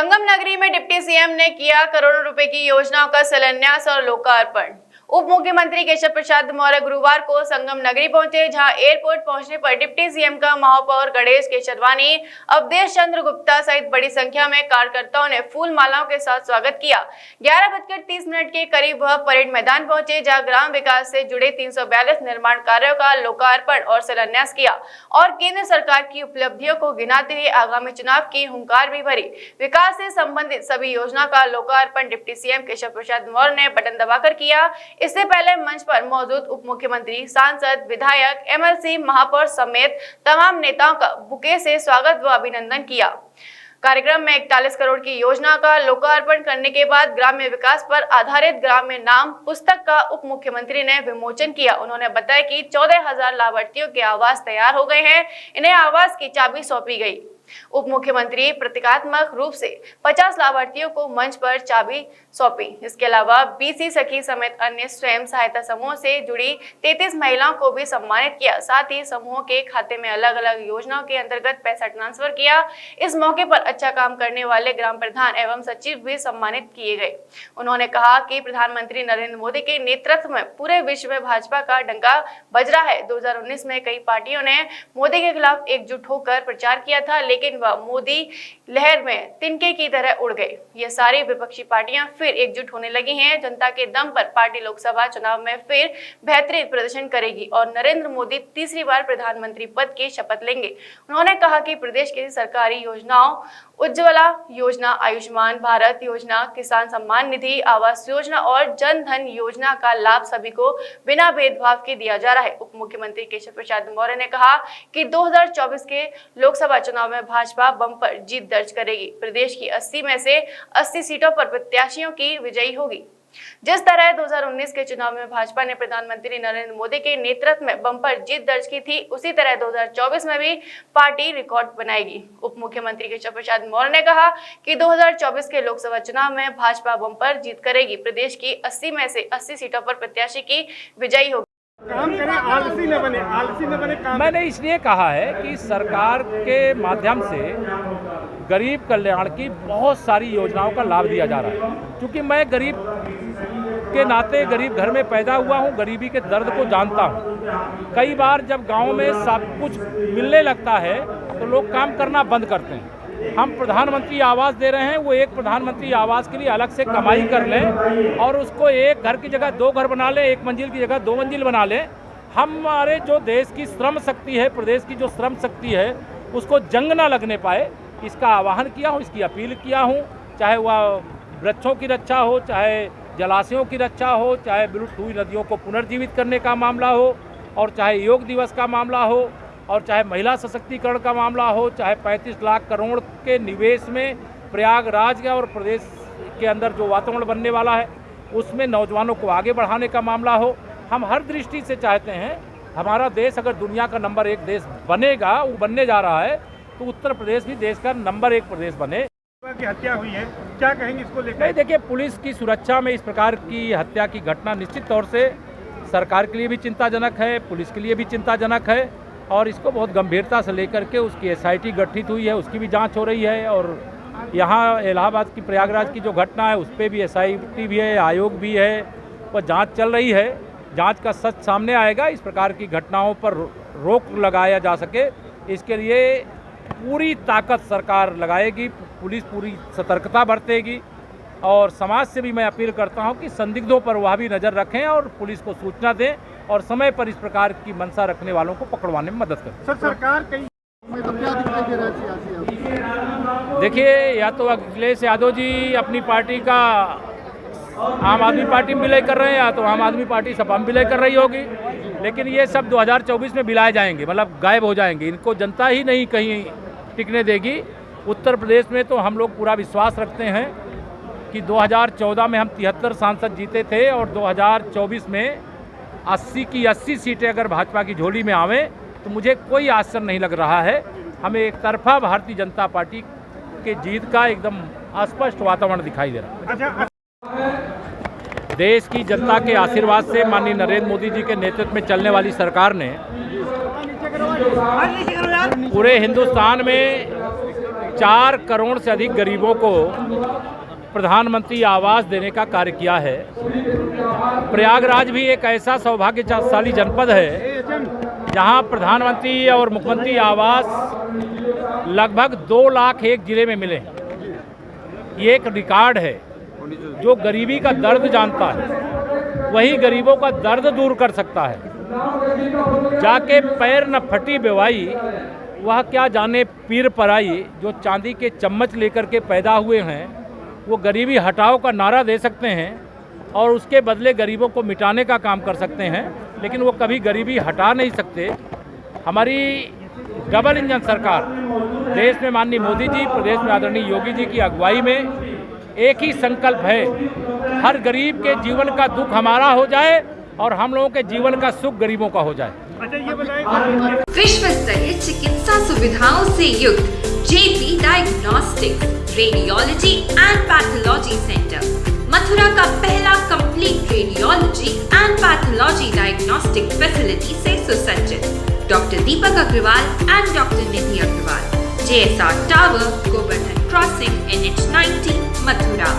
संगम नगरी में deputy CM ने किया करोड़ों रुपए की योजनाओं का शिलान्यास और लोकार्पण। उप मुख्यमंत्री केशव प्रसाद मौर्य गुरुवार को संगम नगरी पहुंचे, जहां एयरपोर्ट पहुंचने पर डिप्टी सीएम का महापौर गणेश केशरवानी, अवधेश चंद्र गुप्ता सहित बड़ी संख्या में कार्यकर्ताओं ने फूल मालाओं के साथ स्वागत किया। 11:30 के करीब वह परेड मैदान पहुंचे, जहां ग्राम विकास से जुड़े 342 निर्माण कार्यों का लोकार्पण और शिलान्यास किया और केंद्र सरकार की उपलब्धियों को गिनाते हुए आगामी चुनाव की हुंकार भी भरी। विकास से संबंधित सभी योजना का लोकार्पण डिप्टी सीएम केशव प्रसाद मौर्य ने बटन दबाकर किया। इससे पहले मंच पर मौजूद उप मुख्यमंत्री, सांसद, विधायक, एमएलसी, महापौर समेत तमाम नेताओं का बुके से स्वागत व अभिनंदन किया। कार्यक्रम में 41 करोड़ की योजना का लोकार्पण करने के बाद ग्राम्य विकास पर आधारित ग्राम्य नाम पुस्तक का उप मुख्यमंत्री ने विमोचन किया। उन्होंने बताया कि 14,000 लाभार्थियों के आवास तैयार हो गए हैं, इन्हें आवास की चाबी सौंपी गई। उप मुख्यमंत्री प्रतीकात्मक रूप से 50 लाभार्थियों को मंच पर चाबी सौंपी। इसके अलावा बीसी सखी समेत अन्य स्वयं सहायता समूह से जुड़ी 33 महिलाओं को भी सम्मानित किया। साथ ही समूह के खाते में अलग अलग योजनाओं के अंतर्गत पैसा ट्रांसफर किया। इस मौके पर अच्छा काम करने वाले ग्राम प्रधान एवं सचिव भी सम्मानित किए गए। उन्होंने कहा कि प्रधानमंत्री नरेंद्र मोदी के नेतृत्व में पूरे विश्व में भाजपा का डंका बज रहा है। 2019 में कई पार्टियों ने मोदी के खिलाफ एकजुट होकर प्रचार किया था, लेकिन वह मोदी लहर में तिनके की तरह उड़ गए। ये सारी विपक्षी पार्टियां फिर एकजुट होने लगी हैं। जनता के दम पर पार्टी लोकसभा चुनाव में फिर बेहतरीन प्रदर्शन करेगी और नरेंद्र मोदी तीसरी बार प्रधानमंत्री पद की शपथ लेंगे। उन्होंने कहा कि प्रदेश की सरकारी योजनाओं, उज्ज्वला योजना, आयुष्मान भारत योजना, किसान सम्मान निधि, आवास योजना और जन धन योजना का लाभ सभी को बिना भेदभाव के दिया जा रहा है। उप मुख्यमंत्री केशव प्रसाद मौर्य ने कहा कि 2024 के लोकसभा चुनाव में भाजपा बम्पर जीत दर्ज करेगी। प्रदेश की 80 में से 80 सीटों पर प्रत्याशियों की विजयी होगी। जिस तरह 2019 के चुनाव में भाजपा ने प्रधानमंत्री नरेंद्र मोदी के नेतृत्व में बम्पर जीत दर्ज की थी, उसी तरह 2024 में भी पार्टी रिकॉर्ड बनाएगी। उप मुख्यमंत्री केशव प्रसाद मौर्य ने कहा कि 2024 के लोकसभा चुनाव में भाजपा बम्पर जीत करेगी। प्रदेश की 80 में से 80 सीटों पर प्रत्याशी की विजयी होगी। काम करें, आलसी न बने काम। मैंने इसलिए कहा है कि सरकार के माध्यम से गरीब कल्याण की बहुत सारी योजनाओं का लाभ दिया जा रहा है। क्योंकि मैं गरीब के नाते गरीब घर में पैदा हुआ हूँ, गरीबी के दर्द को जानता हूँ। कई बार जब गांव में सब कुछ मिलने लगता है तो लोग काम करना बंद करते हैं। हम प्रधानमंत्री आवास दे रहे हैं, वो एक प्रधानमंत्री आवास के लिए अलग से कमाई कर लें और उसको एक घर की जगह 2 घर बना लें, 1 मंजिल की जगह 2 मंजिल बना लें। हमारे जो देश की श्रम शक्ति है, प्रदेश की जो श्रम शक्ति है, उसको जंग ना लगने पाए, इसका आह्वान किया हूँ, इसकी अपील किया हूँ। चाहे वह वृक्षों की रक्षा हो, चाहे जलाशयों की रक्षा हो, चाहे विलुप्त हुई नदियों को पुनर्जीवित करने का मामला हो, और चाहे योग दिवस का मामला हो, और चाहे महिला सशक्तिकरण का मामला हो, चाहे 35 लाख करोड़ के निवेश में प्रयागराज और प्रदेश के अंदर जो वातावरण बनने वाला है उसमें नौजवानों को आगे बढ़ाने का मामला हो। हम हर दृष्टि से चाहते हैं हमारा देश अगर दुनिया का नंबर 1 देश बनेगा, वो बनने जा रहा है, तो उत्तर प्रदेश भी देश का नंबर 1 प्रदेश बने। की हत्या हुई है, क्या कहेंगे इसको लेकर? नहीं, देखिए, पुलिस की सुरक्षा में इस प्रकार की हत्या की घटना निश्चित तौर से सरकार के लिए भी चिंताजनक है, पुलिस के लिए भी चिंताजनक है, और इसको बहुत गंभीरता से लेकर के उसकी एसआईटी गठित हुई है, उसकी भी जांच हो रही है। और यहाँ इलाहाबाद की प्रयागराज की जो घटना है उस पर भी एसआईटी भी है, आयोग भी है, वह जांच चल रही है। जांच का सच सामने आएगा। इस प्रकार की घटनाओं पर रोक लगाया जा सके, इसके लिए पूरी ताकत सरकार लगाएगी, पुलिस पूरी सतर्कता बरतेगी। और समाज से भी मैं अपील करता हूं कि संदिग्धों पर वह भी नज़र रखें और पुलिस को सूचना दें और समय पर इस प्रकार की मंशा रखने वालों को पकड़वाने में मदद करें। सर, सरकार कई तो क्या दिखाई दे रहा है? देखिए, या तो अखिलेश यादव जी अपनी पार्टी का आम आदमी पार्टी में विलय कर रहे हैं, या तो आम आदमी पार्टी सपा में विलय कर रही होगी, लेकिन ये सब 2024 में विलाए जाएंगे, मतलब गायब हो जाएंगे। इनको जनता ही नहीं कहीं टिकने देगी। उत्तर प्रदेश में तो हम लोग पूरा विश्वास रखते हैं कि 2014 में हम 73 सांसद जीते थे और 2024 में 80 की 80 सीटें अगर भाजपा की झोली में आवें तो मुझे कोई आश्चर्य नहीं लग रहा है। हमें एक तरफा भारतीय जनता पार्टी के जीत का एकदम स्पष्ट वातावरण दिखाई दे रहा है। देश की जनता के आशीर्वाद से माननीय नरेंद्र मोदी जी के नेतृत्व में चलने वाली सरकार ने पूरे हिंदुस्तान में 4 करोड़ से अधिक गरीबों को प्रधानमंत्री आवास देने का कार्य किया है। प्रयागराज भी एक ऐसा सौभाग्यशाली जनपद है जहां प्रधानमंत्री और मुख्यमंत्री आवास लगभग 2 लाख एक जिले में मिले हैं। ये एक रिकॉर्ड है। जो गरीबी का दर्द जानता है वही गरीबों का दर्द दूर कर सकता है। जाके पैर न फटी बेवाई, वह क्या जाने पीर पराई। जो चांदी के चम्मच लेकर के पैदा हुए हैं वो गरीबी हटाओ का नारा दे सकते हैं और उसके बदले गरीबों को मिटाने का काम कर सकते हैं, लेकिन वो कभी गरीबी हटा नहीं सकते। हमारी डबल इंजन सरकार देश में माननीय मोदी जी, प्रदेश में आदरणीय योगी जी की अगुवाई में एक ही संकल्प है, हर गरीब के जीवन का दुख हमारा हो जाए और हम लोगों के जीवन का सुख गरीबों का हो जाए। विश्व स्तरीय चिकित्सा सुविधाओं से युक्त JP diagnostics radiology and pathology centre Mathura का पहला complete radiology and pathology diagnostic facility से सुसज्जित। Doctor Deepak Agarwal and doctor Nidhi Agarwal, JSR tower, Govardhan crossing, NH90, Mathura.